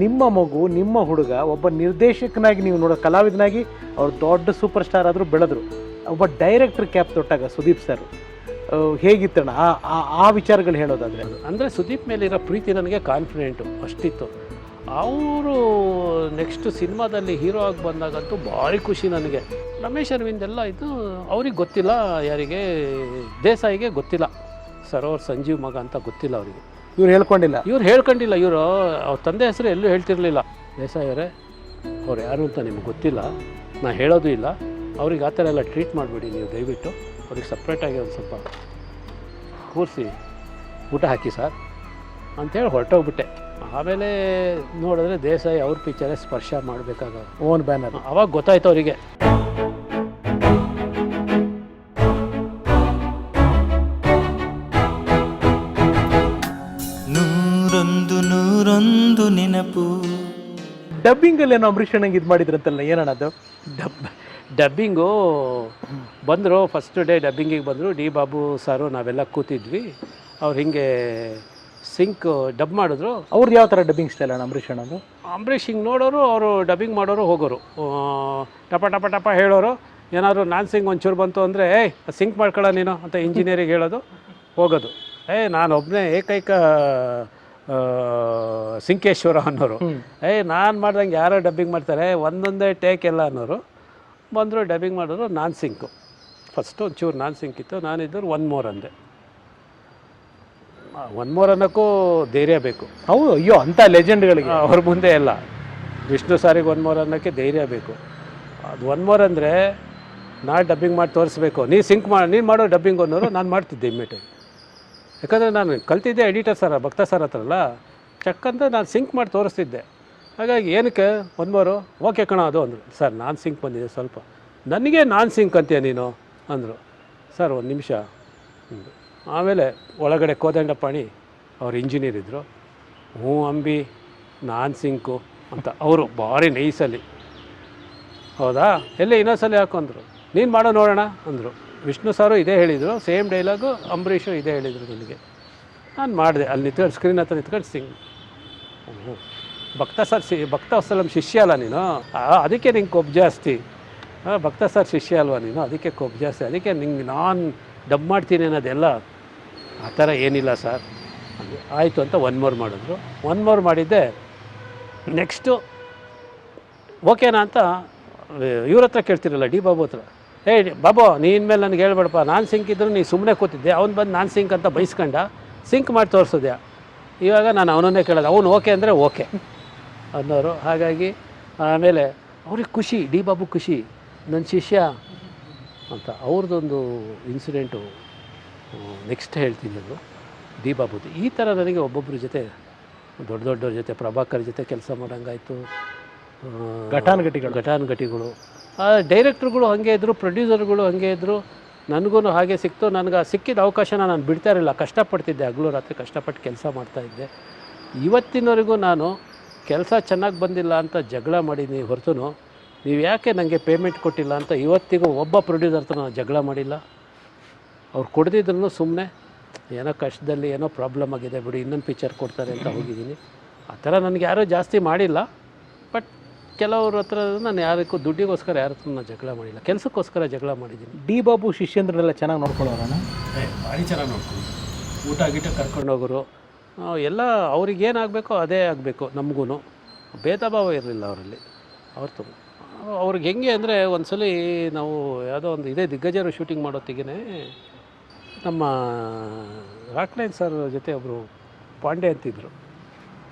ನಿಮ್ಮ ಮಗು, ನಿಮ್ಮ ಹುಡುಗ ಒಬ್ಬ ನಿರ್ದೇಶಕನಾಗಿ ನೀವು ನೋಡೋ ಕಲಾವಿದನಾಗಿ ಅವ್ರು ದೊಡ್ಡ ಸೂಪರ್ ಸ್ಟಾರ್ ಆದರೂ ಬೆಳೆದ್ರು. ಒಬ್ಬ ಡೈರೆಕ್ಟರ್ ಕ್ಯಾಪ್ ತೊಟ್ಟಾಗ ಸುದೀಪ್ ಸರ್ ಹೇಗಿತ್ತಣ್ಣ ಆ ವಿಚಾರಗಳು ಹೇಳೋದಾದರೆ? ಅಂದರೆ ಸುದೀಪ್ ಮೇಲಿರೋ ಪ್ರೀತಿ ನನಗೆ ಕಾನ್ಫಿಡೆಂಟು ಅಷ್ಟಿತ್ತು. ಅವರು ನೆಕ್ಸ್ಟ್ ಸಿನಿಮಾದಲ್ಲಿ ಹೀರೋ ಆಗಿ ಬಂದಾಗಂತೂ ಭಾರಿ ಖುಷಿ ನನಗೆ. ರಮೇಶ್ ಅರವಿಂದ್ ಎಲ್ಲ ಇದು ಅವ್ರಿಗೆ ಗೊತ್ತಿಲ್ಲ, ಯಾರಿಗೆ ದೇಸಾಯಿಗೆ ಗೊತ್ತಿಲ್ಲ ಸರ್, ಅವ್ರು ಸಂಜೀವ್ ಮಗ ಅಂತ ಗೊತ್ತಿಲ್ಲ ಅವರಿಗೆ. ಇವ್ರು ಹೇಳ್ಕೊಂಡಿಲ್ಲ, ಇವರು ಅವ್ರ ತಂದೆ ಹೆಸರು ಎಲ್ಲೂ ಹೇಳ್ತಿರ್ಲಿಲ್ಲ. ದೇಸಾಯಿ ಅವರೇ ಅವ್ರು ಯಾರು ಅಂತ ನಿಮ್ಗೆ ಗೊತ್ತಿಲ್ಲ, ನಾನು ಹೇಳೋದು ಇಲ್ಲ, ಅವ್ರಿಗೆ ಆ ಥರ ಎಲ್ಲ ಟ್ರೀಟ್ ಮಾಡಿಬಿಡಿ ನೀವು ದಯವಿಟ್ಟು, ಅವ್ರಿಗೆ ಸಪ್ರೇಟಾಗಿ ಒಂದು ಸ್ವಲ್ಪ ಕೂರಿಸಿ ಊಟ ಹಾಕಿ ಸರ್ ಅಂಥೇಳಿ ಹೊರಟೋಗ್ಬಿಟ್ಟೆ. ಆಮೇಲೆ ನೋಡಿದ್ರೆ ದೇಸಾಯಿ ಅವ್ರ ಪಿಕ್ಚರೇ ಸ್ಪರ್ಶ ಮಾಡಬೇಕಾಗ ಓನ್ ಬ್ಯಾನರ್, ಅವಾಗ ಗೊತ್ತಾಯ್ತು ಅವರಿಗೆ. ನೂರೊಂದು ನೆನಪು. ಡಬ್ಬಿಂಗಲ್ಲಿ ಏನೋ ಅಂಬರೀಷ್ ಅಣ್ಣಂಗೆ ಇದು ಮಾಡಿದ್ರಂತಲ್ಲ, ಏನಣ್ಣ ಅದು? ಡಬ್ಬಿಂಗು ಬಂದರು, ಫಸ್ಟ್ ಡೇ ಡಬ್ಬಿಂಗಿಗೆ ಬಂದರು. ಡಿ ಬಾಬು ಸಾರು ನಾವೆಲ್ಲ ಕೂತಿದ್ವಿ. ಅವ್ರು ಹಿಂಗೆ ಸಿಂಕ್ ಡಬ್ ಮಾಡಿದ್ರು. ಅವ್ರದ್ದು ಯಾವ ಥರ ಡಬ್ಬಿಂಗ್ ಸ್ಟೈಲ್ ಅಣ್ಣ ಅಂಬರೀಷ್ ಅಣ್ಣದು? ಅಂಬರೀಷ್ ಹಿಂಗೆ ನೋಡೋರು, ಅವರು ಡಬ್ಬಿಂಗ್ ಮಾಡೋರು ಹೋಗೋರು, ಟಪ ಟಪ ಟಪ ಹೇಳೋರು. ಏನಾದ್ರು ನಾನ್ ಸಿಂಗ್ ಒಂಚೂರು ಬಂತು ಅಂದರೆ ಏಯ್ ಸಿಂಕ್ ಮಾಡ್ಕೊಳ್ಳೋ ನೀನು ಅಂತ ಇಂಜಿನಿಯರಿಗೆ ಹೇಳೋದು, ಹೋಗೋದು. ನಾನೊಬ್ಬನೇ ಏಕೈಕ ಸಿಂಕೇಶ್ವರ ಅನ್ನೋರು. ನಾನು ಮಾಡ್ದಂಗೆ ಯಾರೋ ಡಬ್ಬಿಂಗ್ ಮಾಡ್ತಾರೆ, ಒಂದೊಂದೇ ಟೇಕ್ ಎಲ್ಲ ಅನ್ನೋರು. ಬಂದರು ಡಬ್ಬಿಂಗ್ ಮಾಡೋರು. ನಾನ್ ಸಿಂಕು ಫಸ್ಟು ಒಂಚೂರು ನಾನ್ ಸಿಂಕ್ ಇತ್ತು. ನಾನಿದ್ದರು ಒನ್ ಮೋರ್ ಅಂದೆ. ಒನ್ ಮೋರ್ ಅನ್ನೋಕ್ಕೂ ಧೈರ್ಯ ಬೇಕು. ಹೌದು, ಅಯ್ಯೋ ಅಂಥ ಲೆಜೆಂಡ್ಗಳಿಗೆ ಅವ್ರ ಮುಂದೆ ಎಲ್ಲ ವಿಷ್ಣು ಸಾರಿಗೆ ಒನ್ ಮೋರ್ ಅನ್ನೋಕ್ಕೆ ಧೈರ್ಯ ಬೇಕು. ಅದು ಒನ್ ಮೋರ್ ಅಂದರೆ ನಾನು ಡಬ್ಬಿಂಗ್ ಮಾಡಿ ತೋರಿಸ್ಬೇಕು, ನೀನು ಮಾಡೋ ಡಬ್ಬಿಂಗ್ ಅನ್ನೋರು. ನಾನು ಮಾಡ್ತಿದ್ದೆ ಇಮ್ಮಿಡಿಯೇಟಾಗಿ, ಯಾಕಂದರೆ ನಾನು ಕಲ್ತಿದ್ದೆ ಎಡಿಟರ್ ಸರ್ ಭಕ್ತ ಸರ್ ಹತ್ರಲ್ಲ, ಚಕ್ಕಂತ ನಾನು ಸಿಂಕ್ ಮಾಡಿ ತೋರಿಸ್ತಿದ್ದೆ. ಹಾಗಾಗಿ ಏನಕ್ಕೆ ಒನ್ ಮೋರು, ಓಕೆ ಕಣ ಅದು ಅಂದರು. ಸರ್ ನಾನು ಸಿಂಕ್ ಬಂದಿದೆ ಸ್ವಲ್ಪ, ನನಗೆ ನಾನು ಸಿಂಕ್ ಅಂತೀಯ ನೀನು ಅಂದರು. ಸರ್ ಒಂದು ನಿಮಿಷ ಅಂದರು. ಆಮೇಲೆ ಒಳಗಡೆ ಕೋದಂಡಪಾಣಿ ಅವ್ರು ಇಂಜಿನಿಯರ್ ಇದ್ದರು. ಅಂಬಿ ನಾನು ಸಿಂಕು ಅಂತ ಅವರು ಭಾರಿ ನೈಸಲ್ಲಿ, ಹೌದಾ ಎಲ್ಲಿ ಇನ್ನೊಂದ್ಸಲ ಹಾಕೊಂಡ್ರು. ನೀನು ಮಾಡೋ ನೋಡೋಣ ಅಂದರು. ವಿಷ್ಣು ಸಾರು ಇದೇ ಹೇಳಿದರು, ಸೇಮ್ ಡೈಲಾಗು ಅಂಬರೀಷು ಇದೇ ಹೇಳಿದರು ನನಗೆ. ನಾನು ಮಾಡಿದೆ. ಅಲ್ಲಿ ನಿಂತ್ಕೊಂಡು ಸ್ಕ್ರೀನ್ ಹತ್ರ ನಿಂತ್ಕೊಂಡು ಸಿಂಗ್. ಭಕ್ತ ಸರ್ ಭಕ್ತ ವತ್ಸಲಂ ಶಿಷ್ಯ ಅಲ್ಲ ನೀನು, ಅದಕ್ಕೆ ನಿಂಗೆ ಕೊಬ್ಬು ಜಾಸ್ತಿ. ಭಕ್ತ ಸರ್ ಶಿಷ್ಯ ಅಲ್ವಾ ನೀನು, ಅದಕ್ಕೆ ಕೊಬ್ಬು ಜಾಸ್ತಿ, ಅದಕ್ಕೆ ನಿಂಗೆ ನಾನು ಡಬ್ ಮಾಡ್ತೀನಿ ಅನ್ನೋದೆಲ್ಲ ಆ ಥರ ಏನಿಲ್ಲ ಸರ್. ಆಯಿತು ಅಂತ ಒನ್ ಮೋರ್ ಮಾಡಿದ್ರು. ಒನ್ ಮೋರ್ ಮಾಡಿದ್ದೆ. ನೆಕ್ಸ್ಟು ಓಕೆನಾ ಅಂತ ಇವ್ರ ಹತ್ರ ಕೇಳ್ತಿರಲ್ಲ, ಡಿ ಬಾಬು ಹತ್ರ. ಬಾಬು ನೀನು ಮೇಲೆ ನನಗೆ ಹೇಳ್ಬೇಡಪ್ಪ, ನಾನು ಸಿಂಕ್ ಇದ್ದರೂ ನೀನು ಸುಮ್ಮನೆ ಕೂತಿದ್ದೆ, ಅವ್ನು ಬಂದು ನಾನು ಸಿಂಕ್ ಅಂತ ಬೈಸ್ಕೊಂಡ, ಸಿಂಕ್ ಮಾಡಿ ತೋರಿಸಿದ್ಯಾ. ಇವಾಗ ನಾನು ಅವನನ್ನೇ ಕೇಳೋದು, ಅವನು ಓಕೆ ಅಂದರೆ ಓಕೆ ಅನ್ನೋರು. ಹಾಗಾಗಿ ಆಮೇಲೆ ಅವ್ರಿಗೆ ಖುಷಿ, ಡಿ ಬಾಬು ಖುಷಿ, ನನ್ನ ಶಿಷ್ಯ ಅಂತ. ಅವ್ರದ್ದೊಂದು ಇನ್ಸಿಡೆಂಟು ನೆಕ್ಸ್ಟ್ ಹೇಳ್ತೀನಿ. ಅದು ಡಿ ಬಾಬುದು. ಈ ಥರ ನನಗೆ ಒಬ್ಬೊಬ್ಬರ ಜೊತೆ, ದೊಡ್ಡ ದೊಡ್ಡವ್ರ ಜೊತೆ, ಪ್ರಭಾಕರ್ ಜೊತೆ ಕೆಲಸ ಮಾಡೋಂಗಾಯ್ತು. ಘಟಾನುಘಟಿಗಳು. ಡೈರೆಕ್ಟ್ರುಗಳು ಹಾಗೆ ಇದ್ದರು, ಪ್ರೊಡ್ಯೂಸರ್ಗಳು ಹಾಗೆ ಇದ್ದರು. ನನಗೂ ಹಾಗೆ ಸಿಕ್ತು. ನನಗೆ ಸಿಕ್ಕಿದ ಅವಕಾಶನ ನಾನು ಬಿಡ್ತಾ ಇರಲಿಲ್ಲ, ಕಷ್ಟಪಡ್ತಿದ್ದೆ, ಹಗಲು ರಾತ್ರಿ ಕಷ್ಟಪಟ್ಟು ಕೆಲಸ ಮಾಡ್ತಾಯಿದ್ದೆ. ಇವತ್ತಿನವರೆಗೂ ನಾನು ಕೆಲಸ ಚೆನ್ನಾಗಿ ಬಂದಿಲ್ಲ ಅಂತ ಜಗಳ ಮಾಡಿದ್ದೀನಿ ಹೊರತು, ನೀವು ಯಾಕೆ ನನಗೆ ಪೇಮೆಂಟ್ ಕೊಟ್ಟಿಲ್ಲ ಅಂತ ಇವತ್ತಿಗೂ ಒಬ್ಬ ಪ್ರೊಡ್ಯೂಸರ್ ಹತ್ರ ನಾನು ಜಗಳ ಮಾಡಿಲ್ಲ. ಅವ್ರು ಕೊಡ್ದಿದ್ರು ಸುಮ್ಮನೆ ಏನೋ ಕಷ್ಟದಲ್ಲಿ ಏನೋ ಪ್ರಾಬ್ಲಮ್ ಆಗಿದೆ ಬಿಡಿ, ಇನ್ನೊಂದು ಪಿಕ್ಚರ್ ಕೊಡ್ತಾರೆ ಅಂತ ಹೋಗಿದ್ದೀನಿ. ಆ ಥರ ನನಗೆ ಯಾರೂ ಜಾಸ್ತಿ ಮಾಡಿಲ್ಲ. ಬಟ್ ಕೆಲವ್ರ ಹತ್ರ ನಾನು ಯಾರಕ್ಕೂ ದುಡ್ಡಿಗೋಸ್ಕರ ಯಾರ ಹತ್ರ ನಾನು ಜಗಳ ಮಾಡಿಲ್ಲ, ಕೆಲಸಕ್ಕೋಸ್ಕರ ಜಗಳ ಮಾಡಿದ್ದೀನಿ. ಡಿ ಬಾಬು ಶಿಷ್ಯಂದ್ರೆಲ್ಲ ಚೆನ್ನಾಗಿ ನೋಡ್ಕೊಳ್ಳೋರಣ್ಣ? ಭಾರಿ ಚೆನ್ನಾಗಿ ನೋಡ್ಕೊಂಡು, ಊಟ ಗೀಟ ಕರ್ಕೊಂಡೋಗೋರು ಎಲ್ಲ. ಅವ್ರಿಗೇನಾಗಬೇಕೋ ಅದೇ ಆಗಬೇಕು, ನಮಗೂ ಭೇದ ಭಾವ ಇರಲಿಲ್ಲ ಅವರಲ್ಲಿ. ಅವ್ರಿಗೆ ಹೆಂಗೆ ಅಂದರೆ, ಒಂದು ಸಲ ನಾವು ಯಾವುದೋ ಒಂದು ಇದೇ ದಿಗ್ಗಜರು ಶೂಟಿಂಗ್ ಮಾಡೋತ್ತಿಗೆ ನಮ್ಮ ರಾಕ್ಲೈನ್ ಸರ್ ಜೊತೆ ಒಬ್ಬರು ಪಾಂಡೆ ಅಂತಿದ್ರು,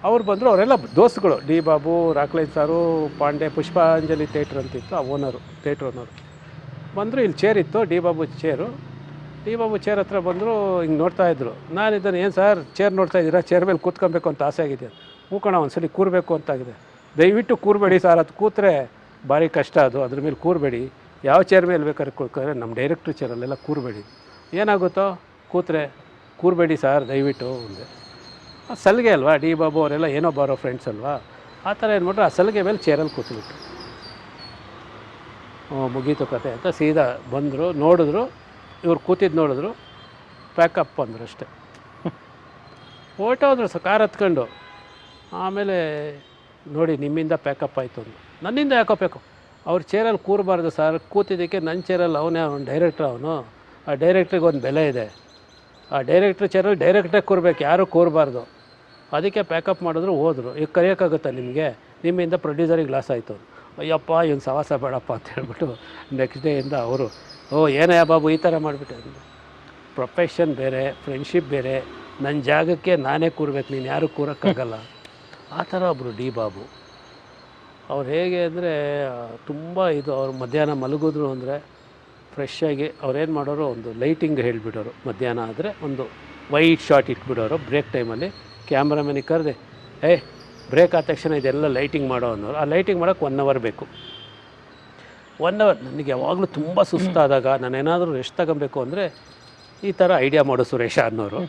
ಅವ್ರು ಬಂದರು. ಅವರೆಲ್ಲ ದೋಸ್ತುಗಳು, ಡಿ ಬಾಬು, ರಾಕ್ಲೈನ್ ಸಾರು, ಪಾಂಡೆ, ಪುಷ್ಪಾಂಜಲಿ ಥಿಯೇಟ್ರ್ ಅಂತಿತ್ತು, ಆ ಓನರು, ಥಿಯೇಟ್ರ್ ಓನರು ಬಂದರು. ಇಲ್ಲಿ ಚೇರ್ ಇತ್ತು, D Babu chair. D Babu chair ಹತ್ರ ಬಂದರು, ಹಿಂಗೆ ನೋಡ್ತಾಯಿದ್ರು. ನಾನಿದ್ದಾನೆ, ಏನು ಸರ್ ಚೇರ್ ನೋಡ್ತಾ ಇದ್ದೀರಾ, ಚೇರ್ ಮೇಲೆ ಕೂತ್ಕೊಬೇಕು ಅಂತ ಆಸೆ ಆಗಿದೆ. ಕೂಕೋಣ ಒಂದ್ಸಲಿ ಕೂರಬೇಕು ಅಂತಾಗಿದೆ. ದಯವಿಟ್ಟು ಕೂರಬೇಡಿ ಸರ್, ಅದು ಕೂತ್ರೆ ಭಾರಿ ಕಷ್ಟ, ಅದ್ರ ಮೇಲೆ ಕೂರಬೇಡಿ. ಯಾವ ಚೇರ್ ಮೇಲೆ ಬೇಕಾದ್ರೆ ಕೂತ್ಕೊಂಡ್ರೆ ನಮ್ಮ ಡೈರೆಕ್ಟ್ರ್ ಚೇರಲ್ಲೆಲ್ಲ ಕೂರಬೇಡಿ, ಏನಾಗುತ್ತೋ ಕೂತ್ರೆ ಕೂರಬೇಡಿ ಸರ್ ದಯವಿಟ್ಟು ಅಂದೆ. ಸಲಿಗೆ ಅಲ್ವಾ, ಡಿ ಬಾಬು ಅವರೆಲ್ಲ ಏನೋ ಬರೋ ಫ್ರೆಂಡ್ಸ್ ಅಲ್ವಾ, ಆ ಥರ ಏನು ಮಾಡ್ರು, ಆ ಸಲಿಗೆ ಮೇಲೆ ಚೇರಲ್ಲಿ ಕೂತ್ಬಿಟ್ಟು ಮುಗೀತು ಕತೆ ಅಂತ ಸೀದಾ ಬಂದರು. ನೋಡಿದ್ರು, ಇವ್ರು ಕೂತಿದ್ದು ನೋಡಿದ್ರು, ಪ್ಯಾಕಪ್ ಅಂದರು ಅಷ್ಟೇ. ಹೊರಟೋದ್ರು ಕಾರ್ ಹತ್ಕೊಂಡು. ಆಮೇಲೆ ನೋಡಿ ನಿಮ್ಮಿಂದ ಪ್ಯಾಕಪ್ ಆಯಿತು ಅಂದರು. ನನ್ನಿಂದ ಯಾಕೋ ಪ್ಯಾಕಪ್? ಅವ್ರ ಚೇರಲ್ಲಿ ಕೂರಬಾರ್ದು ಸರ್, ಕೂತಿದ್ದಕ್ಕೆ ನನ್ನ ಚೇರಲ್ಲಿ ಅವನೇ ಡೈರೆಕ್ಟ್ರ್ ಅವನು. ಆ ಡೈರೆಕ್ಟ್ರಿಗೆ ಒಂದು ಬೆಲೆ ಇದೆ. ಆ ಡೈರೆಕ್ಟ್ರ್ ಚೇರಲ್ಲಿ ಡೈರೆಕ್ಟ್ರಾಗಿ ಕೂರ್ಬೇಕು, ಯಾರೂ ಕೂರಬಾರ್ದು. ಅದಕ್ಕೆ ಪ್ಯಾಕಪ್ ಮಾಡಿದ್ರು, ಹೋದರು. ಈಗ ಕರೆಯೋಕ್ಕಾಗುತ್ತಾ ನಿಮಗೆ? ನಿಮ್ಮಿಂದ ಪ್ರೊಡ್ಯೂಸರಿಗೆ ಲಾಸ್ ಆಯಿತು. ಅಯ್ಯಪ್ಪ ಇವ್ನು ಸವಾಸ ಬೇಡಪ್ಪ ಅಂತ ಹೇಳ್ಬಿಟ್ಟು ನೆಕ್ಸ್ಟ್ ಡೇಯಿಂದ ಅವರು ಏನಯ್ಯ ಬಾಬು ಈ ಥರ ಮಾಡಿಬಿಟ್ಟೆ. ಪ್ರೊಫೆಷನ್ ಬೇರೆ, ಫ್ರೆಂಡ್ಶಿಪ್ ಬೇರೆ. ನನ್ನ ಜಾಗಕ್ಕೆ ನಾನೇ ಕೂರ್ಬೇಕು, ನೀನು ಯಾರೂ ಕೂರೋಕ್ಕಾಗಲ್ಲ. ಆ ಥರ ಒಬ್ಬರು ಡಿ ಬಾಬು ಅವ್ರು. ಹೇಗೆ ಅಂದರೆ ತುಂಬ ಇದು, ಅವ್ರು ಮಧ್ಯಾಹ್ನ ಮಲಗಿದ್ರು ಅಂದರೆ ಫ್ರೆಶ್ಶಾಗಿ ಅವ್ರೇನು ಮಾಡೋರು, ಒಂದು ಲೈಟಿಂಗ್ ಹೇಳಿಬಿಡೋರು. ಮಧ್ಯಾಹ್ನ ಆದರೆ ಒಂದು ವೈಟ್ ಶಾಟ್ ಇಟ್ಬಿಡೋರು ಬ್ರೇಕ್ ಟೈಮಲ್ಲಿ. ಕ್ಯಾಮ್ರಾಮನಿಗೆ ಕರೆದೆ, ಬ್ರೇಕ್ ಆದ ತಕ್ಷಣ ಇದೆಲ್ಲ ಲೈಟಿಂಗ್ ಮಾಡೋ ಅನ್ನೋರು. ಆ ಲೈಟಿಂಗ್ ಮಾಡೋಕ್ಕೆ 1 ಅವರ್ ಬೇಕು. 1 ಅವರ್ ನನಗೆ ಯಾವಾಗಲೂ ತುಂಬ ಸುಸ್ತಾದಾಗ ನಾನೇನಾದರೂ ರೆಸ್ಟ್ ತಗೊಬೇಕು ಅಂದರೆ ಈ ಥರ ಐಡಿಯಾ ಮಾಡು ಸುರೇಶ ಅನ್ನೋರು.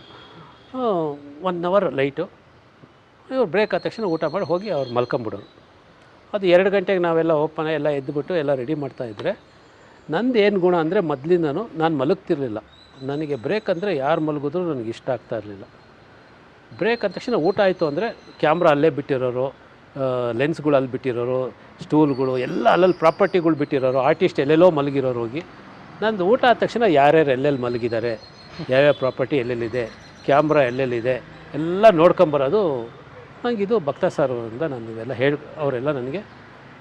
1 ಅವರ್ ಲೈಟು, ಇವ್ರು ಬ್ರೇಕ್ ಆದ ತಕ್ಷಣ ಊಟ ಮಾಡಿ ಹೋಗಿ ಅವ್ರು ಮಲ್ಕೊಂಬಿಡೋರು. ಅದು 2 ಗಂಟೆಗೆ ನಾವೆಲ್ಲ ಓಪನ್ ಎಲ್ಲ ಎದ್ದುಬಿಟ್ಟು ಎಲ್ಲ ರೆಡಿ ಮಾಡ್ತಾಯಿದ್ರೆ, ನಂದು ಏನು ಗುಣ ಅಂದರೆ ಮೊದಲಿಂದನೂ ನಾನು ಮಲಗ್ತಿರ್ಲಿಲ್ಲ. ನನಗೆ ಬ್ರೇಕ್ ಅಂದರೆ ಯಾರು ಮಲಗಿದ್ರು ನನಗೆ ಇಷ್ಟ ಆಗ್ತಾ ಇರಲಿಲ್ಲ. ಬ್ರೇಕ್ ಅಂದ ತಕ್ಷಣ ಊಟ ಆಯಿತು ಅಂದರೆ ಕ್ಯಾಮ್ರಾ ಅಲ್ಲೇ ಬಿಟ್ಟಿರೋರು, ಲೆನ್ಸ್ಗಳು ಅಲ್ಲಿ ಬಿಟ್ಟಿರೋರು, ಸ್ಟೂಲ್ಗಳು ಎಲ್ಲ ಅಲ್ಲಲ್ಲಿ ಪ್ರಾಪರ್ಟಿಗಳು ಬಿಟ್ಟಿರೋರು, ಆರ್ಟಿಸ್ಟ್ ಎಲ್ಲೆಲ್ಲೋ ಮಲಗಿರೋರು. ಹೋಗಿ ನಂದು ಊಟ ಆದ ತಕ್ಷಣ ಯಾರ್ಯಾರು ಎಲ್ಲೆಲ್ಲಿ ಮಲಗಿದ್ದಾರೆ, ಯಾವ್ಯಾವ ಪ್ರಾಪರ್ಟಿ ಎಲ್ಲೆಲ್ಲಿದೆ, ಕ್ಯಾಮ್ರಾ ಎಲ್ಲೆಲ್ಲಿದೆ ಎಲ್ಲ ನೋಡ್ಕೊಂಬರೋದು. ನನಗಿದು ಭಕ್ತ ಸರ್ ಅವರಿಂದ ನಾನು ಇವೆಲ್ಲ ಅವರೆಲ್ಲ ನನಗೆ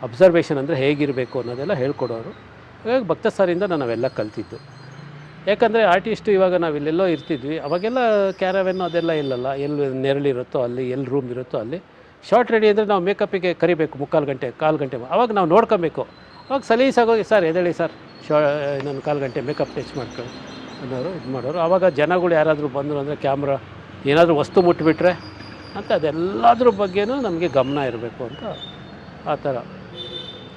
ಅಬ್ಸರ್ವೇಷನ್ ಅಂದರೆ ಹೇಗಿರಬೇಕು ಅನ್ನೋದೆಲ್ಲ ಹೇಳ್ಕೊಡೋರು. ಹಾಗಾಗಿ ಭಕ್ತ ಸರಿಂದ ನಾನು ಅವೆಲ್ಲ ಕಲ್ತಿದ್ದು. ಯಾಕಂದರೆ ಆರ್ಟಿಸ್ಟು ಇವಾಗ ನಾವು ಇಲ್ಲೆಲ್ಲೋ ಇರ್ತಿದ್ವಿ, ಅವಾಗೆಲ್ಲ ಕ್ಯಾರವೆನ್ನು ಅದೆಲ್ಲ ಇಲ್ಲಲ್ಲ. ಎಲ್ಲಿ ನೆರಳಿರುತ್ತೋ ಅಲ್ಲಿ, ಎಲ್ಲಿ ರೂಮ್ ಇರುತ್ತೋ ಅಲ್ಲಿ. ಶಾರ್ಟ್ ರೆಡಿ ಅಂದರೆ ನಾವು ಮೇಕಪ್ಪಿಗೆ ಕರಿಬೇಕು 3/4 ಗಂಟೆ 1/4 ಗಂಟೆ. ಅವಾಗ ನಾವು ನೋಡ್ಕೊಬೇಕು. ಅವಾಗ ಸಲೀಸಾಗೋಗಿ ಸರ್ ಎದ್ದೇಳಿ ಸರ್, ನಾನು 1/4 ಗಂಟೆ ಮೇಕಪ್ ಟಚ್ ಮಾಡ್ಕೊಂಡು ಅನ್ನೋರು ಇದು ಮಾಡೋರು. ಆವಾಗ ಜನಗಳು ಯಾರಾದರೂ ಬಂದರು ಅಂದರೆ ಕ್ಯಾಮ್ರಾ ಏನಾದರೂ ವಸ್ತು ಮುಟ್ಟಿಬಿಟ್ರೆ ಅಂತ ಅದೆಲ್ಲದ್ರ ಬಗ್ಗೆನೂ ನಮಗೆ ಗಮನ ಇರಬೇಕು ಅಂತ ಆ ಥರ.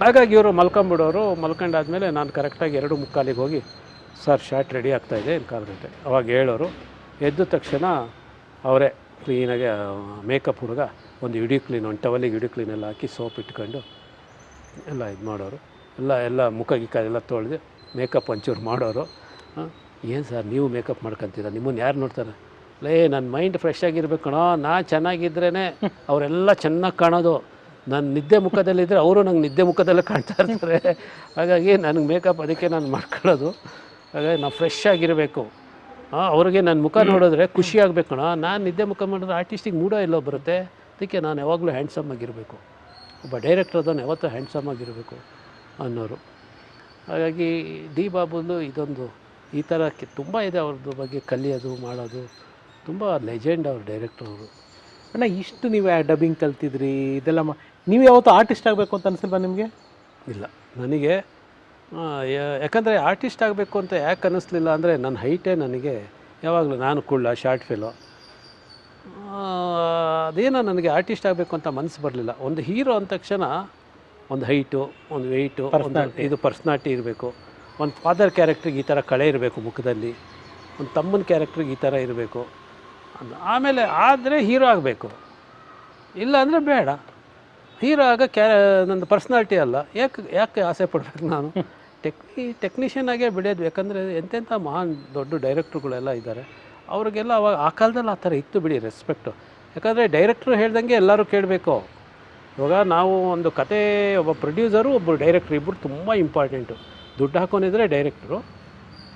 ಹಾಗಾಗಿ ಇವರು ಮಲ್ಕೊಂಬಿಡೋರು. ಮಲ್ಕೊಂಡಾದ್ಮೇಲೆ ನಾನು ಕರೆಕ್ಟಾಗಿ 2:45 ಹೋಗಿ, ಸರ್ ಶಾರ್ಟ್ ರೆಡಿ ಆಗ್ತಾಯಿದೆ 1/4 ಗಂಟೆ. ಅವಾಗ ಹೇಳೋರು. ಎದ್ದ ತಕ್ಷಣ ಅವರೇ ಕ್ಲೀನಾಗಿ ಮೇಕಪ್ ಹುಡುಗ ಒಂದು ಒಂದು ಟವಲಿಗೆ ಇಡಿ ಕ್ಲೀನ್ ಎಲ್ಲ ಹಾಕಿ ಸೋಪ್ ಇಟ್ಕೊಂಡು ಎಲ್ಲ ಇದು ಮಾಡೋರು. ಎಲ್ಲ ಮುಖ ಗಿಕ್ಕ ಎಲ್ಲ ತೊಳೆದು ಮೇಕಪ್ ಒಂಚೂರು ಮಾಡೋರು. ಏನು ಸರ್ ನೀವು ಮೇಕಪ್ ಮಾಡ್ಕೊತೀರ, ನಿಮ್ಮನ್ನು ಯಾರು ನೋಡ್ತಾರೆ? ನನ್ನ ಮೈಂಡ್ ಫ್ರೆಶ್ ಆಗಿರ್ಬೇಕು ಕಣೋ, ನಾನು ಚೆನ್ನಾಗಿದ್ರೇ ಅವರೆಲ್ಲ ಚೆನ್ನಾಗಿ ಕಾಣೋದು. ನಾನು ನಿದ್ದೆ ಮುಖದಲ್ಲಿದ್ದರೆ ಅವರು ನಂಗೆ ನಿದ್ದೆ ಮುಖದಲ್ಲೇ ಕಾಣ್ತಾ ಇರ್ತಾರೆ. ಹಾಗಾಗಿ ನನಗೆ ಮೇಕಪ್ ಅದಕ್ಕೆ ನಾನು ಮಾಡ್ಕೊಳ್ಳೋದು. ಹಾಗಾಗಿ ನಾವು ಫ್ರೆಶ್ ಆಗಿರಬೇಕು. ಅವ್ರಿಗೆ ನನ್ನ ಮುಖ ನೋಡಿದ್ರೆ ಖುಷಿ ಆಗಬೇಕು ಕಣ. ನಾನು ನಿದ್ದೆ ಮುಖ ಮಾಡಿದ್ರೆ ಆರ್ಟಿಸ್ಟಿಗೆ ಮೂಡೋ ಎಲ್ಲೋ ಬರುತ್ತೆ. ಅದಕ್ಕೆ ನಾನು ಯಾವಾಗಲೂ ಹ್ಯಾಂಡ್ಸಮ್ ಆಗಿರಬೇಕು. ಒಬ್ಬ ಡೈರೆಕ್ಟರ್ ಅದನ್ನು ಯಾವತ್ತೂ ಹ್ಯಾಂಡ್ಸಮ್ ಆಗಿರಬೇಕು ಅನ್ನೋರು. ಹಾಗಾಗಿ ಡಿ ಬಾಬುದು ಇದೊಂದು ಈ ಥರ ತುಂಬ ಇದೆ ಅವ್ರದ್ದು ಬಗ್ಗೆ ಕಲಿಯೋದು ಮಾಡೋದು. ತುಂಬ ಲೆಜೆಂಡ್ ಅವ್ರು ಡೈರೆಕ್ಟರ್ ಅವರು. ಅಣ್ಣ ಇಷ್ಟು ನೀವು ಡಬ್ಬಿಂಗ್ ಕಲ್ತಿದ್ರಿ, ಇದೆಲ್ಲ ನೀವು ಯಾವತ್ತೂ ಆರ್ಟಿಸ್ಟ್ ಆಗಬೇಕು ಅಂತ ಅನಿಸಿಲ್ವಾ ನಿಮಗೆ? ಇಲ್ಲ, ನನಗೆ ಯಾಕಂದರೆ ಆರ್ಟಿಸ್ಟ್ ಆಗಬೇಕು ಅಂತ ಯಾಕೆ ಅನ್ನಿಸ್ಲಿಲ್ಲ ಅಂದರೆ ನನ್ನ ಹೈಟೇ ನನಗೆ ಯಾವಾಗಲೂ, ನಾನು ಕುಳ್ಳ ಶಾರ್ಟ್ ಫಿಲೋ, ಅದೇನೋ ನನಗೆ ಆರ್ಟಿಸ್ಟ್ ಆಗಬೇಕು ಅಂತ ಮನಸ್ಸು ಬರಲಿಲ್ಲ. ಒಂದು ಹೀರೋ ಅಂದ ತಕ್ಷಣ ಒಂದು ಹೈಟು, ಒಂದು ವೆಯ್ಟು, ಇದು ಪರ್ಸ್ನಾಲಿಟಿ ಇರಬೇಕು. ಒಂದು ಫಾದರ್ ಕ್ಯಾರೆಕ್ಟ್ರಿಗೆ ಈ ಥರ ಕಳೆ ಇರಬೇಕು ಮುಖದಲ್ಲಿ, ಒಂದು ತಮ್ಮನ ಕ್ಯಾರೆಕ್ಟ್ರಿಗೆ ಈ ಥರ ಇರಬೇಕು. ಆಮೇಲೆ ಆದರೆ ಹೀರೋ ಆಗಬೇಕು, ಇಲ್ಲ ಅಂದರೆ ಬೇಡ. ಹೀರೋ ಆಗ ನಂದು ಪರ್ಸ್ನಾಲಿಟಿ ಅಲ್ಲ. ಯಾಕೆ ಆಸೆ ಪಡಬೇಕು ನಾನು? ಟೆಕ್ನಿಷಿಯನ್ ಆಗೇ ಬಿಡೋದು. ಯಾಕಂದರೆ ಎಂತೆಂಥ ಮಹಾನ್ ದೊಡ್ಡ ಡೈರೆಕ್ಟ್ರುಗಳೆಲ್ಲ ಇದ್ದಾರೆ. ಅವ್ರಿಗೆಲ್ಲ ಅವಾಗ ಆ ಕಾಲದಲ್ಲಿ ಆ ಥರ ಇತ್ತು ಬಿಡಿ ರೆಸ್ಪೆಕ್ಟು. ಯಾಕಂದರೆ ಡೈರೆಕ್ಟ್ರು ಹೇಳ್ದಂಗೆ ಎಲ್ಲರೂ ಕೇಳಬೇಕು. ಇವಾಗ ನಾವು ಒಂದು ಕತೆ, ಒಬ್ಬ ಪ್ರೊಡ್ಯೂಸರು ಒಬ್ಬರು ಡೈರೆಕ್ಟ್ರು ಇಬ್ಬರು ತುಂಬ ಇಂಪಾರ್ಟೆಂಟು. ದುಡ್ಡು ಹಾಕೋನಿದ್ರೆ ಡೈರೆಕ್ಟ್ರು,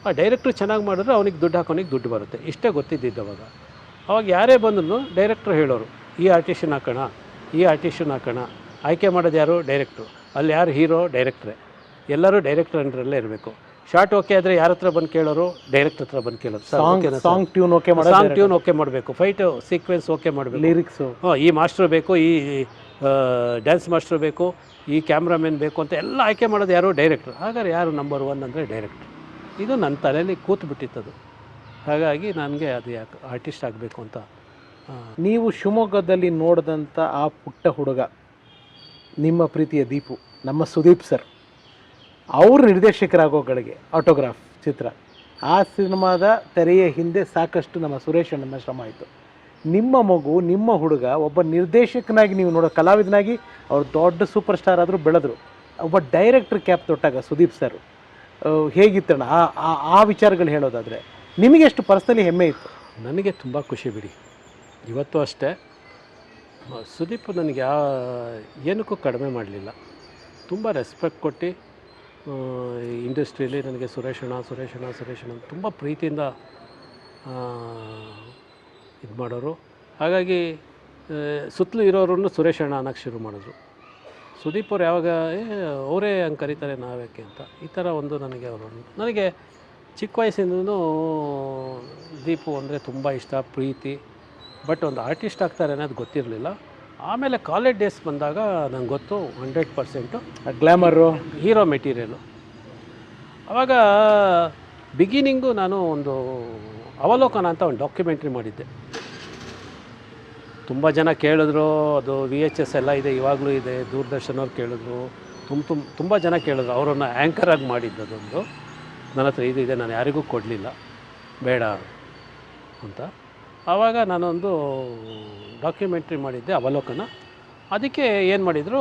ಆ ಡೈರೆಕ್ಟ್ರು ಚೆನ್ನಾಗಿ ಮಾಡಿದ್ರೆ ಅವನಿಗೆ ದುಡ್ಡು ಹಾಕೋನಿಗೆ ದುಡ್ಡು ಬರುತ್ತೆ. ಇಷ್ಟೇ ಗೊತ್ತಿದ್ದಿದ್ದು ಅವಾಗ ಯಾರೇ ಬಂದ್ರು ಡೈರೆಕ್ಟ್ರು ಹೇಳೋರು, ಈ ಆರ್ಟಿಸ್ಟನ್ನ ಹಾಕೋಣ, ಈ ಆರ್ಟಿಸ್ಟನ್ನ ಹಾಕೋಣ. ಆಯ್ಕೆ ಮಾಡೋದು ಯಾರು? ಡೈರೆಕ್ಟ್ರು. ಅಲ್ಲಿ ಯಾರು ಹೀರೋ? ಡೈರೆಕ್ಟ್ರೇ. ಎಲ್ಲರೂ ಡೈರೆಕ್ಟರ್ ಅಂಡ್ರಲ್ಲೇ ಇರಬೇಕು. ಶಾರ್ಟ್ ಓಕೆ ಆದರೆ ಯಾರ ಹತ್ರ ಬಂದು ಕೇಳೋರು? ಡೈರೆಕ್ಟರ್ ಹತ್ರ ಬಂದು ಕೇಳೋರು. ಸಾಂಗ್ ಟ್ಯೂನ್ ಓಕೆ ಮಾಡಬೇಕು, ಫೈಟು ಸೀಕ್ವೆನ್ಸ್ ಓಕೆ ಮಾಡಬೇಕು, ಲಿರಿಕ್ಸು, ಈ ಮಾಸ್ಟ್ರು ಬೇಕು, ಈ ಡ್ಯಾನ್ಸ್ ಮಾಸ್ಟ್ರು ಬೇಕು, ಈ ಕ್ಯಾಮ್ರಾಮನ್ ಬೇಕು ಅಂತ ಎಲ್ಲ ಆಯ್ಕೆ ಮಾಡೋದು ಯಾರು? ಡೈರೆಕ್ಟ್ರು. ಹಾಗಾದ್ರೆ ಯಾರು ನಂಬರ್ 1 ಅಂದರೆ ಡೈರೆಕ್ಟ್ರು. ಇದು ನನ್ನ ತಲೆಯಲ್ಲಿ ಕೂತ್ಬಿಟ್ಟಿತ್ತದು. ಹಾಗಾಗಿ ನನಗೆ ಅದು ಯಾಕೆ ಆರ್ಟಿಸ್ಟ್ ಆಗಬೇಕು ಅಂತ. ನೀವು ಶಿವಮೊಗ್ಗದಲ್ಲಿ ನೋಡಿದಂಥ ಆ ಪುಟ್ಟ ಹುಡುಗ, ನಿಮ್ಮ ಪ್ರೀತಿಯ ದೀಪು, ನಮ್ಮ ಸುದೀಪ್ ಸರ್, ಅವರು ನಿರ್ದೇಶಕರಾಗೋಗಳಿಗೆ ಆಟೋಗ್ರಾಫ್ ಚಿತ್ರ, ಆ ಸಿನಿಮಾದ ತೆರೆಯ ಹಿಂದೆ ಸಾಕಷ್ಟು ನಮ್ಮ ಸುರೇಶ್ ಅಣ್ಣನ ಶ್ರಮ ಆಯಿತು. ನಿಮ್ಮ ಮಗು, ನಿಮ್ಮ ಹುಡುಗ ಒಬ್ಬ ನಿರ್ದೇಶಕನಾಗಿ ನೀವು ನೋಡೋ ಕಲಾವಿದನಾಗಿ ಅವ್ರು ದೊಡ್ಡ ಸೂಪರ್ ಸ್ಟಾರ್ ಆದರೂ ಬೆಳೆದ್ರು. ಒಬ್ಬ ಡೈರೆಕ್ಟ್ರ್ ಕ್ಯಾಪ್ ತೊಟ್ಟಾಗ ಸುದೀಪ್ ಸರ್ ಹೇಗಿತ್ತಣ್ಣ ಆ ವಿಚಾರಗಳು ಹೇಳೋದಾದರೆ ನಿಮಗೆ ಎಷ್ಟು ಪರ್ಸನಲಿ ಹೆಮ್ಮೆ ಇತ್ತು? ನನಗೆ ತುಂಬ ಖುಷಿ ಬಿಡಿ. ಇವತ್ತು ಅಷ್ಟೇ ಸುದೀಪ್ ನನಗೆ ಏನಕ್ಕೂ ಕಡಿಮೆ ಮಾಡಲಿಲ್ಲ. ತುಂಬ ರೆಸ್ಪೆಕ್ಟ್ ಕೊಟ್ಟು ಇಂಡಸ್ಟ್ರಿಯಲ್ಲಿ ನನಗೆ ಸುರೇಶಣ್ಣ ಅಂತ ತುಂಬ ಪ್ರೀತಿಯಿಂದ ಇದು ಮಾಡೋರು. ಹಾಗಾಗಿ ಸುತ್ತಲೂ ಇರೋರನ್ನು ಸುರೇಶಣ್ಣ ಅನ್ನೋಕ್ಕೆ ಶುರು ಮಾಡಿದ್ರು. ಸುದೀಪ್ ಅವ್ರು ಯಾವಾಗ ಅವರೇ ಹಂಗೆ ಕರೀತಾರೆ ನಾವ್ಯಾಕೆ ಅಂತ, ಈ ಥರ ಒಂದು ನನಗೆ ಚಿಕ್ಕ ವಯಸ್ಸಿಂದನೂ ದೀಪು ಅಂದರೆ ತುಂಬ ಇಷ್ಟ, ಪ್ರೀತಿ. ಬಟ್ ಒಂದು ಆರ್ಟಿಸ್ಟ್ ಆಗ್ತಾರೆ ಅನ್ನೋದು ಗೊತ್ತಿರಲಿಲ್ಲ. ಆಮೇಲೆ ಕಾಲೇಜ್ ಡೇಸ್ ಬಂದಾಗ ನಂಗೆ ಗೊತ್ತು 100% ಗ್ಲ್ಯಾಮರು, ಹೀರೋ ಮೆಟೀರಿಯಲು. ಆವಾಗ ಬಿಗಿನಿಂಗು ನಾನು ಒಂದು ಅವಲೋಕನ ಅಂತ ಒಂದು ಡಾಕ್ಯುಮೆಂಟ್ರಿ ಮಾಡಿದ್ದೆ. ತುಂಬ ಜನ ಕೇಳಿದ್ರು, ಅದು VHS ಎಲ್ಲ ಇದೆ, ಇವಾಗಲೂ ಇದೆ, ದೂರದರ್ಶನವ್ರು ಕೇಳಿದ್ರು, ತುಂಬ ಜನ ಕೇಳಿದ್ರು. ಅವರನ್ನು ಆ್ಯಂಕರಾಗಿ ಮಾಡಿದ್ದದೊಂದು ನನ್ನ ಹತ್ರ ಇದೆ, ನಾನು ಯಾರಿಗೂ ಕೊಡಲಿಲ್ಲ, ಬೇಡ ಅಂತ. ಆವಾಗ ನಾನೊಂದು ಡಾಕ್ಯುಮೆಂಟ್ರಿ ಮಾಡಿದ್ದೆ, ಅವಲೋಕನ. ಅದಕ್ಕೆ ಏನು ಮಾಡಿದರು,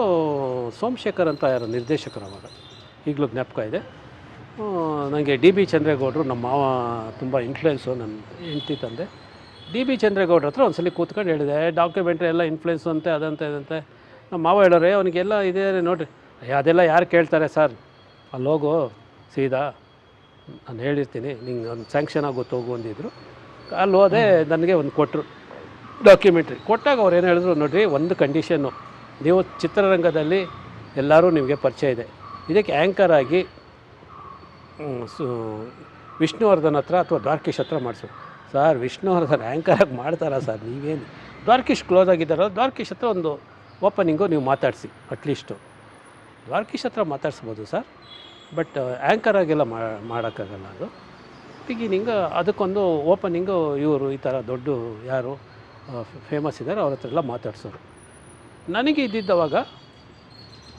ಸೋಮಶೇಖರ್ ಅಂತ ಯಾರು ನಿರ್ದೇಶಕರು, ಅವಾಗ ಈಗಲೂ ಜ್ಞಾಪಕ ಇದೆ. ನನಗೆ DB ಚಂದ್ರೇಗೌಡರು, ನಮ್ಮ ಮಾವ ತುಂಬ ಇನ್ಫ್ಲುಯೆನ್ಸು, ನನ್ನ ಹೆಂಡತಿ ತಂದೆ. DB ಚಂದ್ರೇಗೌಡ್ರ ಹತ್ರ ಒಂದು ಸಲ ಕೂತ್ಕೊಂಡು ಹೇಳಿದೆ, ಡಾಕ್ಯುಮೆಂಟ್ರಿ ಎಲ್ಲ ಇನ್ಫ್ಲುಯೆನ್ಸು ಅಂತೆ, ಅದಂತೆ ಇದಂತೆ. ನಮ್ಮ ಮಾವ ಹೇಳೋರೆ, ಅವನಿಗೆಲ್ಲ ಇದೆ ನೋಡಿರಿ. ಅದೆಲ್ಲ ಯಾರು ಕೇಳ್ತಾರೆ ಸರ್, ಅಲ್ಲಿ ಹೋಗು ಸೀದಾ, ನಾನು ಹೇಳಿರ್ತೀನಿ, ನಿಂಗೆ ಒಂದು ಸ್ಯಾಂಕ್ಷನ್ ಆಗುತ್ತೆ ಹೋಗು ಅಂದಿದ್ರು. ಅಲ್ಲಿ ಹೋದೆ, ನನಗೆ ಒಂದು ಕೊಟ್ಟರು ಡಾಕ್ಯುಮೆಂಟ್ರಿ. ಕೊಟ್ಟಾಗ ಅವ್ರು ಏನು ಹೇಳಿದ್ರು, ನೋಡಿರಿ, ಒಂದು ಕಂಡೀಷನ್ನು, ನೀವು ಚಿತ್ರರಂಗದಲ್ಲಿ ಎಲ್ಲರೂ ನಿಮಗೆ ಪರಿಚಯ ಇದೆ, ಇದಕ್ಕೆ ಆ್ಯಂಕರ್ ಆಗಿ ವಿಷ್ಣುವರ್ಧನ್ ಹತ್ರ ಅಥವಾ ದ್ವಾರಕೀಶ್ ಹತ್ರ ಮಾಡಿಸು. ಸರ್, ವಿಷ್ಣುವರ್ಧನ್ ಆ್ಯಂಕರಾಗಿ ಮಾಡ್ತಾರಾ ಸರ್, ನೀವೇನು? ದ್ವಾರಕೀಶ್ ಕ್ಲೋಸ್ ಆಗಿದ್ದಾರೋ, ದ್ವಾರಕೀಶ್ ಹತ್ರ ಒಂದು ಓಪನಿಂಗು ನೀವು ಮಾತಾಡಿಸಿ, ಅಟ್ಲೀಸ್ಟು ದ್ವಾರಕೀಶ್ ಹತ್ರ ಮಾತಾಡಿಸ್ಬೋದು ಸರ್, ಬಟ್ ಆ್ಯಂಕರಾಗೆಲ್ಲ ಮಾಡೋಕ್ಕಾಗಲ್ಲ. ಅದು ಬಿಗಿನಿಂಗ್, ಅದಕ್ಕೊಂದು ಓಪನಿಂಗು ಇವರು ಈ ಥರ ದೊಡ್ಡ ಯಾರು ಫೇಮಸ್ ಇದ್ದಾರೆ ಅವ್ರ ಹತ್ರ ಎಲ್ಲ ಮಾತಾಡ್ಸೋರು. ನನಗೆ ಇದ್ದಿದ್ದವಾಗ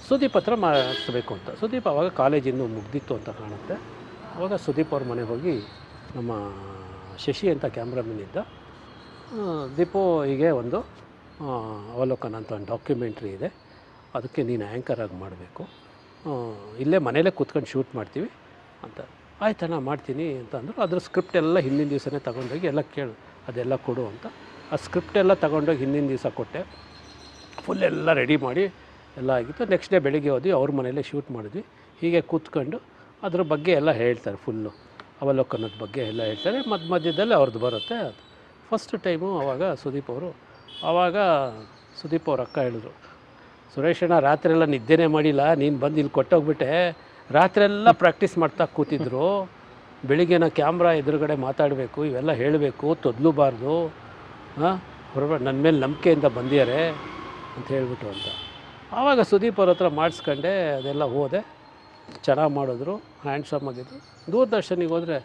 ಸುದೀಪ್ ಹತ್ರ ಮಾಡಿಸ್ಬೇಕು ಅಂತ. ಸುದೀಪ್ ಆವಾಗ ಕಾಲೇಜ್ ಇನ್ನೂ ಮುಗ್ದಿತ್ತು ಅಂತ ಕಾಣುತ್ತೆ. ಆವಾಗ ಸುದೀಪ್ ಅವ್ರ ಮನೆಗೆ ಹೋಗಿ, ನಮ್ಮ ಶಶಿ ಅಂತ ಕ್ಯಾಮ್ರಾಮನ್ ಇದ್ದ, ದೀಪು ಹೀಗೆ ಒಂದು ಅವಲೋಕನ ಅಂತ ಒಂದು ಡಾಕ್ಯುಮೆಂಟ್ರಿ ಇದೆ, ಅದಕ್ಕೆ ನೀನು ಆ್ಯಂಕರಾಗಿ ಮಾಡಬೇಕು, ಇಲ್ಲೇ ಮನೇಲೇ ಕೂತ್ಕೊಂಡು ಶೂಟ್ ಮಾಡ್ತೀವಿ ಅಂತ. ಆಯ್ತಣ್ಣ ಮಾಡ್ತೀನಿ ಅಂತ ಅಂದರು. ಅದ್ರ ಸ್ಕ್ರಿಪ್ಟ್ ಎಲ್ಲ ಹಿಂದಿನ ದಿವಸನೇ ತೊಗೊಂಡೋಗಿ ಎಲ್ಲ ಅದೆಲ್ಲ ಕೊಡು ಅಂತ. ಆ ಸ್ಕ್ರಿಪ್ಟ್ ಎಲ್ಲ ತೊಗೊಂಡೋಗಿ ಹಿಂದಿನ ದಿವಸ ಕೊಟ್ಟೆ. ಫುಲ್ ಎಲ್ಲ ರೆಡಿ ಮಾಡಿ ಎಲ್ಲ ಆಗಿತ್ತು. ನೆಕ್ಸ್ಟ್ ಡೇ ಬೆಳಿಗ್ಗೆ ಹೋದ್ವಿ, ಅವ್ರ ಮನೇಲೇ ಶೂಟ್ ಮಾಡಿದ್ವಿ. ಹೀಗೆ ಕೂತ್ಕೊಂಡು ಅದ್ರ ಬಗ್ಗೆ ಎಲ್ಲ ಹೇಳ್ತಾರೆ, ಫುಲ್ಲು ಅವಲೋಕನದ ಬಗ್ಗೆ ಎಲ್ಲ ಹೇಳ್ತಾರೆ. ಮಧ್ಯದಲ್ಲಿ ಅವ್ರದ್ದು ಬರುತ್ತೆ. ಅದು ಫಸ್ಟ್ ಟೈಮು ಆವಾಗ ಸುದೀಪ್ ಅವ್ರ ಅಕ್ಕ ಹೇಳಿದ್ರು, ಸುರೇಶಣ್ಣ ರಾತ್ರಿಯೆಲ್ಲ ನಿದ್ದೆನೇ ಮಾಡಿಲ್ಲ, ನೀನು ಬಂದು ಇಲ್ಲಿ ಕೊಟ್ಟೋಗ್ಬಿಟ್ಟೆ, ರಾತ್ರಿಯೆಲ್ಲ ಪ್ರಾಕ್ಟೀಸ್ ಮಾಡ್ತಾ ಕೂತಿದ್ರು, ಬೆಳಿಗ್ಗೆನ ಕ್ಯಾಮ್ರಾ ಎದುರುಗಡೆ ಮಾತಾಡಬೇಕು, ಇವೆಲ್ಲ ಹೇಳಬೇಕು, ತೊದಲಬಾರ್ದು, ನನ್ನ ಮೇಲೆ ನಂಬಿಕೆಯಿಂದ ಬಂದಿದ್ದಾರೆ ಅಂತ ಹೇಳ್ಬಿಟ್ಟು ಅಂತ. ಆವಾಗ ಸುದೀಪ್ ಅವ್ರ ಹತ್ರ ಮಾಡಿಸ್ಕೊಂಡೆ, ಅದೆಲ್ಲ ಹೋದೆ, ಚೆನ್ನಾಗಿ ಮಾಡಿದ್ರು, ಹ್ಯಾಂಡ್ಸಮ್ ಆಗಿದ್ರು. ದೂರದರ್ಶನಿಗೆ ಹೋದರೆ,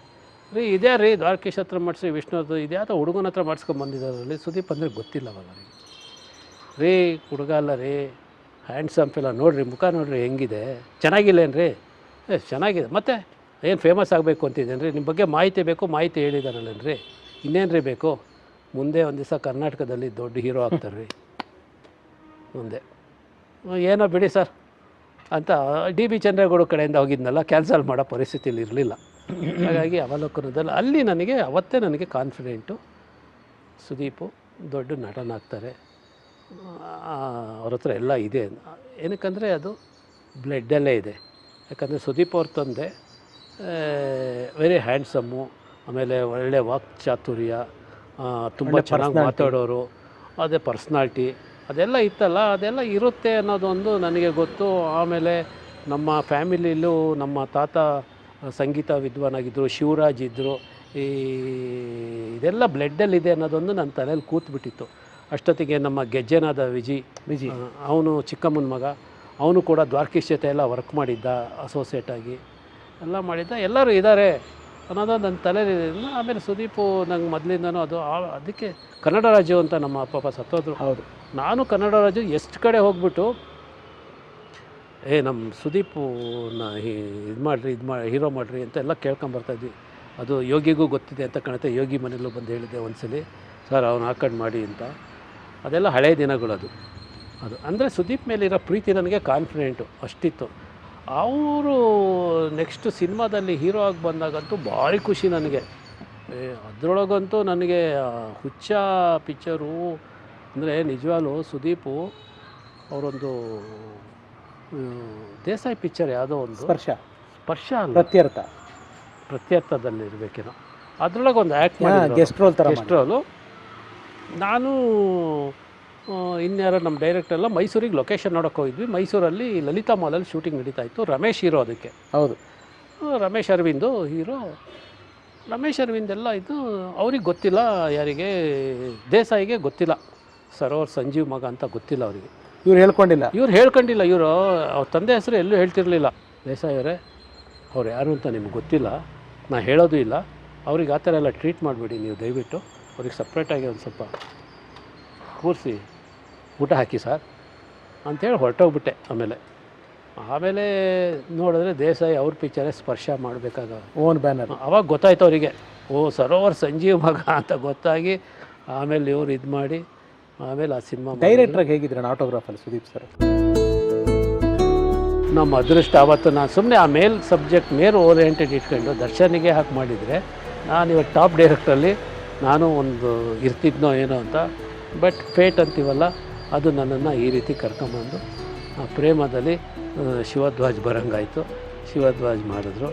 ರೀ ಇದೇ ರೀ ದ್ವಾರಕೀಶ್ ಹತ್ರ ಮಾಡಿಸಿ, ವಿಷ್ಣುದು ಇದೆ ಅಥವಾ ಹುಡುಗನ ಹತ್ರ ಮಾಡಿಸ್ಕೊಂಬಂದಿದ್ದಾರಲ್ಲಿ. ಸುದೀಪ್ ಅಂದರೆ ಗೊತ್ತಿಲ್ಲ ಅವಾಗ ಅವರಿಗೆ. ರೀ ಹುಡುಗ ಅಲ್ಲ ರೀ, ಹ್ಯಾಂಡ್ಸಮ್ ಫಿಲ್ಲ, ನೋಡಿರಿ ಮುಖ ನೋಡಿರಿ ಹೆಂಗಿದೆ, ಚೆನ್ನಾಗಿಲ್ಲೇನು ರೀ? ಚೆನ್ನಾಗಿದೆ, ಮತ್ತು ಏನು ಫೇಮಸ್ ಆಗಬೇಕು ಅಂತಿದ್ದೇನೆ ರೀ, ನಿಮ್ಮ ಬಗ್ಗೆ ಮಾಹಿತಿ ಬೇಕು, ಮಾಹಿತಿ ಹೇಳಿದಾರಲ್ಲೇನು ರೀ, ಇನ್ನೇನು ರೀ ಬೇಕು? ಮುಂದೆ ಒಂದು ದಿವಸ ಕರ್ನಾಟಕದಲ್ಲಿ ದೊಡ್ಡ ಹೀರೋ ಆಗ್ತಾರೆ ರೀ ಮುಂದೆ, ಏನೋ ಬಿಡಿ ಸರ್ ಅಂತ DB ಚಂದ್ರೇಗೌಡ ಕಡೆಯಿಂದ ಹೋಗಿದ್ನಲ್ಲ, ಕ್ಯಾನ್ಸಲ್ ಮಾಡೋ ಪರಿಸ್ಥಿತಿಯಲ್ಲಿ ಇರಲಿಲ್ಲ. ಹಾಗಾಗಿ ಅವಲೋಕನದಲ್ಲಿ ಅಲ್ಲಿ ಅವತ್ತೇ ನನಗೆ ಕಾನ್ಫಿಡೆಂಟು, ಸುದೀಪು ದೊಡ್ಡ ನಟನಾಗ್ತಾರೆ, ಅವ್ರ ಹತ್ರ ಎಲ್ಲ ಇದೆ. ಏನಕ್ಕಂದರೆ ಅದು ಬ್ಲಡ್ಡಲ್ಲೇ ಇದೆ. ಯಾಕಂದರೆ ಸುದೀಪ್ ಅವ್ರ ತಂದೆ ವೆರಿ ಹ್ಯಾಂಡ್ಸಮ್ಮು, ಆಮೇಲೆ ಒಳ್ಳೆ ವಾಕ್ಚಾತುರ್ಯ, ತುಂಬ ಚೆನ್ನಾಗಿ ಮಾತಾಡೋರು, ಅದೇ ಪರ್ಸ್ನಾಲಿಟಿ ಅದೆಲ್ಲ ಇತ್ತಲ್ಲ, ಅದೆಲ್ಲ ಇರುತ್ತೆ ಅನ್ನೋದೊಂದು ನನಗೆ ಗೊತ್ತು. ಆಮೇಲೆ ನಮ್ಮ ಫ್ಯಾಮಿಲಿಯಲ್ಲೂ ನಮ್ಮ ತಾತ ಸಂಗೀತ ವಿದ್ವಾನಾಗಿದ್ದರು, ಶಿವರಾಜ್ ಇದ್ದರು, ಇದೆಲ್ಲ ಬ್ಲಡ್ಡಲ್ಲಿದೆ ಅನ್ನೋದೊಂದು ನನ್ನ ತಲೆಯಲ್ಲಿ ಕೂತ್ಬಿಟ್ಟಿತ್ತು. ಅಷ್ಟೊತ್ತಿಗೆ ನಮ್ಮ ಗೆಜ್ಜೆನಾದ ವಿಜಿ ಅವನು ಚಿಕ್ಕಮ್ಮನ ಮಗ, ಅವನು ಕೂಡ ದ್ವಾರಕೀಶ್ ಜೊತೆ ಎಲ್ಲ ವರ್ಕ್ ಮಾಡಿದ್ದ, ಅಸೋಸಿಯೇಟಾಗಿ ಎಲ್ಲ ಮಾಡಿದ್ದ, ಎಲ್ಲರೂ ಇದ್ದಾರೆ ಅನ್ನೋದು ನನ್ನ ತಲೆಯಲ್ಲಿ. ಆಮೇಲೆ ಸುದೀಪು ನಂಗೆ ಮೊದಲಿಂದನೂ ಅದಕ್ಕೆ ಕನ್ನಡ ರಾಜ್ಯ ಅಂತ ನಮ್ಮ ಅಪ್ಪ ಸತ್ತೋದ್ರು. ಹೌದು, ನಾನು ಕನ್ನಡ ರಾಜ್ಯ ಎಷ್ಟು ಕಡೆ ಹೋಗ್ಬಿಟ್ಟು ನಮ್ಮ ಸುದೀಪುನ ಇದು ಮಾಡಿರಿ ಹೀರೋ ಮಾಡಿರಿ ಅಂತ ಎಲ್ಲ ಕೇಳ್ಕೊಂಬರ್ತಾಯಿದ್ವಿ. ಅದು ಯೋಗಿಗೂ ಗೊತ್ತಿದೆ ಅಂತ ಕಾಣುತ್ತೆ. ಯೋಗಿ ಮನೆಯಲ್ಲೂ ಬಂದು ಹೇಳಿದ್ದೆ ಒಂದ್ಸಲಿ, ಸರ್ ಅವ್ನು ಹಾಕೊಂಡು ಮಾಡಿ ಅಂತ. ಅದೆಲ್ಲ ಹಳೆಯ ದಿನಗಳು. ಅದು ಅಂದರೆ ಸುದೀಪ್ ಮೇಲಿರೋ ಪ್ರೀತಿ ನನಗೆ ಕಾನ್ಫಿಡೆಂಟು ಅಷ್ಟಿತ್ತು. ಅವರು ನೆಕ್ಸ್ಟು ಸಿನಿಮಾದಲ್ಲಿ ಹೀರೋ ಆಗಿ ಬಂದಾಗಂತೂ ಭಾರಿ ಖುಷಿ ನನಗೆ. ಅದರೊಳಗಂತೂ ನನಗೆ ಹುಚ್ಚ ಪಿಕ್ಚರು ಅಂದರೆ ನಿಜವಾಗ್ಲೂ ಸುದೀಪು ಅವರೊಂದು ದೇಸಾಯಿ ಪಿಕ್ಚರ್ ಯಾವುದೋ ಒಂದು ಸ್ಪರ್ಶ ಅಲ್ಲ, ಪ್ರತ್ಯರ್ಥದಲ್ಲಿ ಇರಬೇಕೇನೋ, ಅದರೊಳಗೆ ಒಂದು ಆ್ಯಕ್ಟ್ ಮಾಡಿ ಗೆಸ್ಟ್ ರೋಲು. ನಾನು ಇನ್ಯಾರೋ ನಮ್ಮ ಡೈರೆಕ್ಟರೆಲ್ಲ ಮೈಸೂರಿಗೆ ಲೊಕೇಶನ್ ನೋಡೋಕೆ ಹೋಗಿದ್ವಿ. ಮೈಸೂರಲ್ಲಿ ಲಲಿತಾ ಮಾಲಲ್ಲಿ ಶೂಟಿಂಗ್ ನಡೀತಾ ಇತ್ತು. ರಮೇಶ್ ಹೀರೋ ಅದಕ್ಕೆ. ಹೌದು, ರಮೇಶ್ ಅರವಿಂದು ಹೀರೋ. ರಮೇಶ್ ಅರವಿಂದ್ ಎಲ್ಲ ಇದು ಅವ್ರಿಗೆ ಗೊತ್ತಿಲ್ಲ, ಯಾರಿಗೆ ದೇಸಾಯಿಗೆ ಗೊತ್ತಿಲ್ಲ, ಸರೋವರ್ ಸಂಜೀವ್ ಮಗ ಅಂತ ಗೊತ್ತಿಲ್ಲ ಅವರಿಗೆ. ಇವ್ರು ಹೇಳ್ಕೊಂಡಿಲ್ಲ, ಇವರು ಅವ್ರ ತಂದೆ ಹೆಸರು ಎಲ್ಲೂ ಹೇಳ್ತಿರ್ಲಿಲ್ಲ. ದೇಸಾಯಿ ಅವರೇ ಅವ್ರು ಯಾರು ಅಂತ ನಿಮ್ಗೆ ಗೊತ್ತಿಲ್ಲ, ನಾನು ಹೇಳೋದು ಇಲ್ಲ, ಅವ್ರಿಗೆ ಆ ಥರ ಎಲ್ಲ ಟ್ರೀಟ್ ಮಾಡಿಬಿಡಿ ನೀವು ದಯವಿಟ್ಟು, ಅವ್ರಿಗೆ ಸಪ್ರೇಟಾಗಿ ಒಂದು ಸ್ವಲ್ಪ ಕೂರಿಸಿ ಊಟ ಹಾಕಿ ಸರ್ ಅಂಥೇಳಿ ಹೊರಟೋಗ್ಬಿಟ್ಟೆ. ಆಮೇಲೆ ನೋಡಿದ್ರೆ ದೇಸಾಯಿ ಅವ್ರ ಪಿಕ್ಚರೇ ಸ್ಪರ್ಶ ಮಾಡಬೇಕಾಗ ಓನ್ ಬ್ಯಾನರ್. ಅವಾಗ ಗೊತ್ತಾಯ್ತು ಅವರಿಗೆ, ಓ ಸರೋವರ್ ಸಂಜೀವ್ ಮಗ ಅಂತ ಗೊತ್ತಾಗಿ ಆಮೇಲೆ ಇವ್ರು ಇದು ಮಾಡಿ ಆಮೇಲೆ ಆ ಸಿನಿಮಾ. ಡೈರೆಕ್ಟ್ರಾಗಿ ಹೇಗಿದ್ರೆ ಆಟೋಗ್ರಾಫಲ್ಲಿ ಸುದೀಪ್ ಸರ್? ನಮ್ಮ ಅದೃಷ್ಟ ಅವತ್ತು ನಾನು ಸುಮ್ಮನೆ ಆ ಮೇಲ್ ಓರಿಯೆಂಟೆಡ್ ಇಟ್ಕೊಂಡು ದರ್ಶನಿಗೆ ಹಾಕಿ ಮಾಡಿದರೆ ನಾನು ಇವಾಗ ಟಾಪ್ ಡೈರೆಕ್ಟ್ರಲ್ಲಿ ನಾನು ಒಂದು ಇರ್ತಿದ್ನೋ ಏನೋ ಅಂತ. ಬಟ್ ಫೇಟ್ ಅಂತೀವಲ್ಲ, ಅದು ನನ್ನನ್ನು ಈ ರೀತಿ ಕರ್ಕೊಂಬಂದು ಪ್ರೇಮದಲ್ಲಿ ಶಿವಧ್ವಜ್ ಬರಂಗಾಯಿತು. ಶಿವಧ್ವಜ್ ಮಾಡಿದ್ರು.